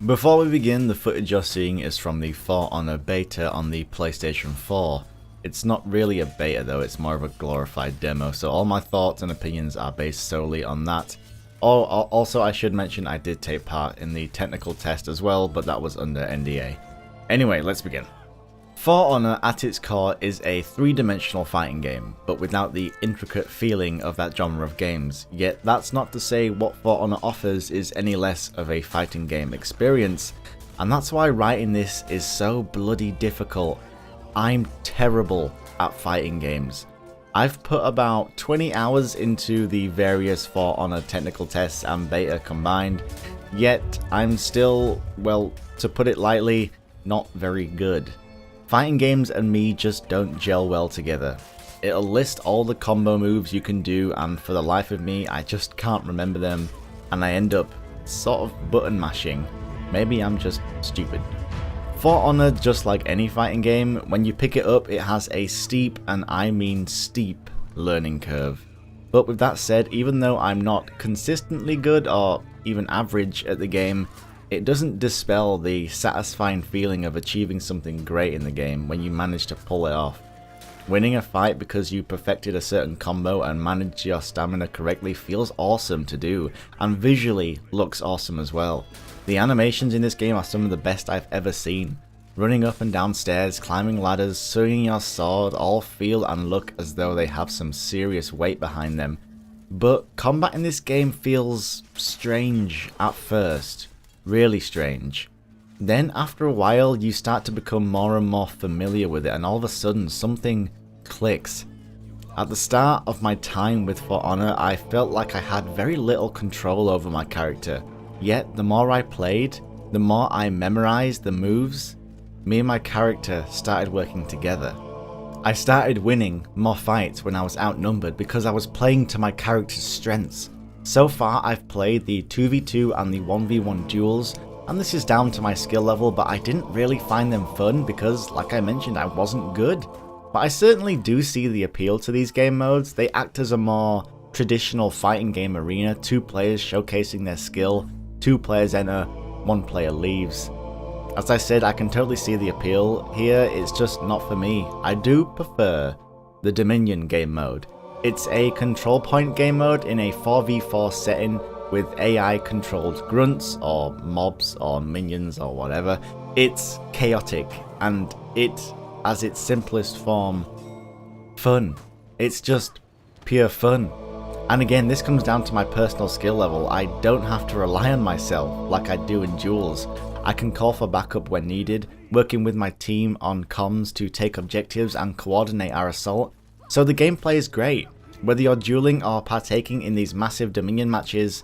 Before we begin, the footage you're seeing is from the For Honor beta on the PlayStation 4. It's not really a beta though, it's more of a glorified demo, so all my thoughts and opinions are based solely on that. Also, I should mention I did take part in the technical test as well, but that was under NDA. Anyway, let's begin. For Honor at its core is a three-dimensional fighting game, but without the intricate feeling of that genre of games. Yet that's not to say what For Honor offers is any less of a fighting game experience, and that's why writing this is so bloody difficult. I'm terrible at fighting games. I've put about 20 hours into the various For Honor technical tests and beta combined, yet I'm still, well, to put it lightly, not very good. Fighting games and me just don't gel well together. It'll list all the combo moves you can do, and for the life of me I just can't remember them, and I end up sort of button mashing. Maybe I'm just stupid. For Honor, just like any fighting game, when you pick it up it has a steep, and I mean steep, learning curve. But with that said, even though I'm not consistently good or even average at the game, it doesn't dispel the satisfying feeling of achieving something great in the game when you manage to pull it off. Winning a fight because you perfected a certain combo and managed your stamina correctly feels awesome to do, and visually looks awesome as well. The animations in this game are some of the best I've ever seen. Running up and down stairs, climbing ladders, swinging your sword all feel and look as though they have some serious weight behind them. But combat in this game feels strange at first. Really strange. Then after a while you start to become more and more familiar with it, and all of a sudden something clicks. At the start of my time with For Honor I felt like I had very little control over my character, yet the more I played, the more I memorized the moves, me and my character started working together. I started winning more fights when I was outnumbered because I was playing to my character's strengths. So far I've played the 2v2 and the 1v1 duels, and this is down to my skill level, but I didn't really find them fun because, like I mentioned, I wasn't good. But I certainly do see the appeal to these game modes. They act as a more traditional fighting game arena, two players showcasing their skill, two players enter, one player leaves. As I said, I can totally see the appeal here, it's just not for me. I do prefer the Dominion game mode. It's a control point game mode in a 4v4 setting with AI controlled grunts or mobs or minions or whatever. It's chaotic, and it, as its simplest form, fun. It's just pure fun. And again, this comes down to my personal skill level. I don't have to rely on myself like I do in duels. I can call for backup when needed, working with my team on comms to take objectives and coordinate our assault. So the gameplay is great. Whether you're dueling or partaking in these massive Dominion matches,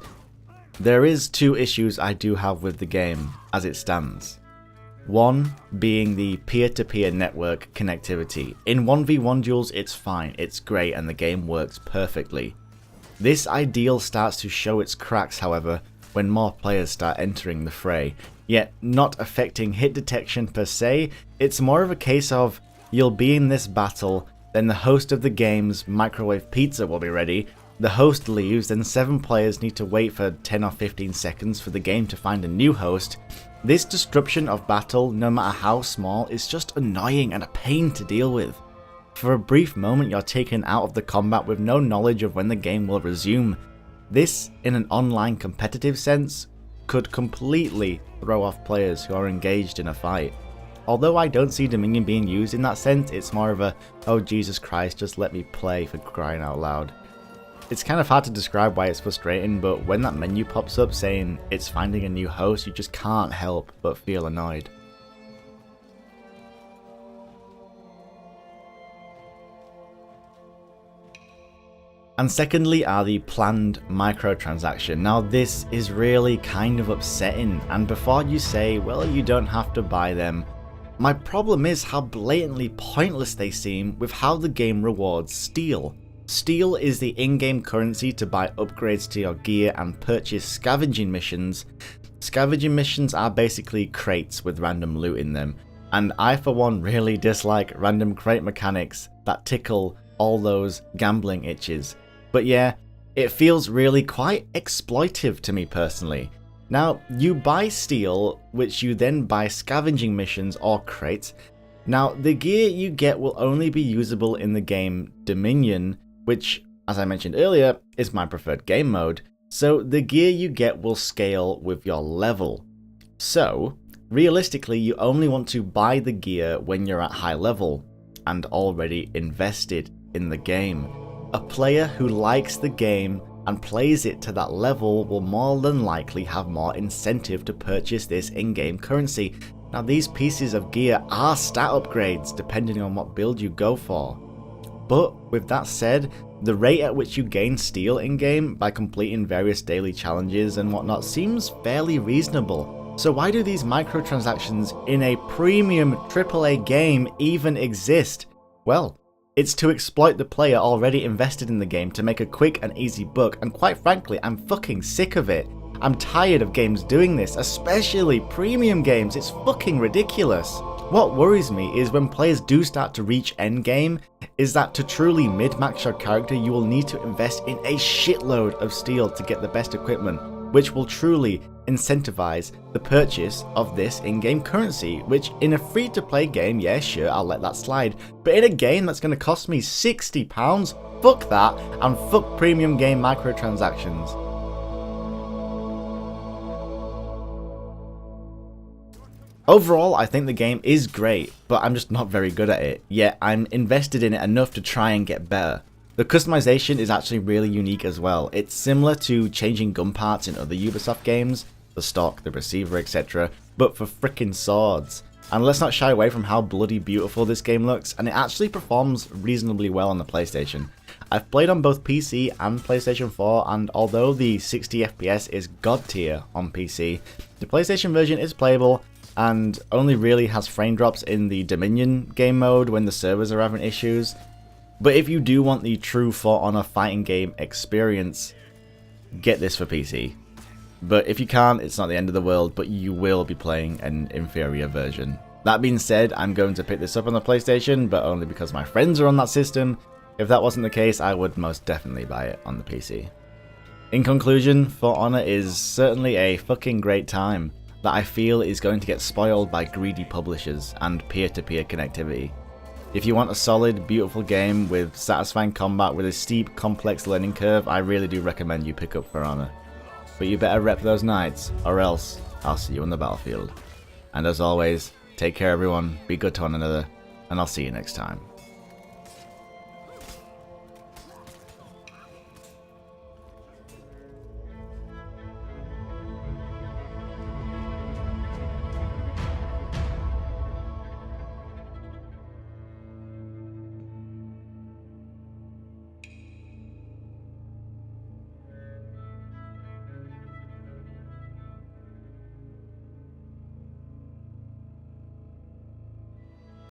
there is two issues I do have with the game as it stands. One being the peer-to-peer network connectivity. In 1v1 duels it's fine, it's great, and the game works perfectly. This ideal starts to show its cracks, however, when more players start entering the fray, yet not affecting hit detection per se. It's more of a case of you'll be in this battle, then the host of the game's microwave pizza will be ready, the host leaves, then 7 players need to wait for 10 or 15 seconds for the game to find a new host. This disruption of battle, no matter how small, is just annoying and a pain to deal with. For a brief moment you're taken out of the combat with no knowledge of when the game will resume. This, in an online competitive sense, could completely throw off players who are engaged in a fight. Although I don't see Dominion being used in that sense, it's more of a, oh Jesus Christ, just let me play, for crying out loud. It's kind of hard to describe why it's frustrating, but when that menu pops up saying it's finding a new host, you just can't help but feel annoyed. And secondly are the planned microtransaction. Now this is really kind of upsetting, and before you say, well, you don't have to buy them, my problem is how blatantly pointless they seem with how the game rewards steel. Steel is the in-game currency to buy upgrades to your gear and purchase scavenging missions. Scavenging missions are basically crates with random loot in them, and I for one really dislike random crate mechanics that tickle all those gambling itches. But yeah, it feels really quite exploitive to me personally. Now, you buy steel, which you then buy scavenging missions or crates. Now, the gear you get will only be usable in the game Dominion, which, as I mentioned earlier, is my preferred game mode, so the gear you get will scale with your level. So, realistically, you only want to buy the gear when you're at high level and already invested in the game. A player who likes the game and plays it to that level will more than likely have more incentive to purchase this in-game currency. Now, these pieces of gear are stat upgrades depending on what build you go for. But with that said, the rate at which you gain steel in-game by completing various daily challenges and whatnot seems fairly reasonable. So why do these microtransactions in a premium AAA game even exist? Well, it's to exploit the player already invested in the game to make a quick and easy buck, and quite frankly, I'm fucking sick of it. I'm tired of games doing this, especially premium games. It's fucking ridiculous. What worries me is when players do start to reach endgame, is that to truly mid-max your character, you will need to invest in a shitload of steel to get the best equipment, which will truly incentivize the purchase of this in-game currency, which in a free-to-play game, yeah, sure, I'll let that slide, but in a game that's going to cost me £60, fuck that, and fuck premium game microtransactions. Overall, I think the game is great, but I'm just not very good at it, yet I'm invested in it enough to try and get better. The customization is actually really unique as well. It's similar to changing gun parts in other Ubisoft games, the stock, the receiver, etc., but for frickin' swords. And let's not shy away from how bloody beautiful this game looks, and it actually performs reasonably well on the PlayStation. I've played on both PC and PlayStation 4, and although the 60 FPS is god tier on PC, the PlayStation version is playable and only really has frame drops in the Dominion game mode when the servers are having issues. But if you do want the true For Honor fighting game experience, get this for PC. But if you can't, it's not the end of the world, but you will be playing an inferior version. That being said, I'm going to pick this up on the PlayStation, but only because my friends are on that system. If that wasn't the case, I would most definitely buy it on the PC. In conclusion, For Honor is certainly a fucking great time that I feel is going to get spoiled by greedy publishers and peer-to-peer connectivity. If you want a solid, beautiful game with satisfying combat with a steep, complex learning curve, I really do recommend you pick up For Honor. But you better rep those knights, or else I'll see you on the battlefield. And as always, take care everyone, be good to one another, and I'll see you next time.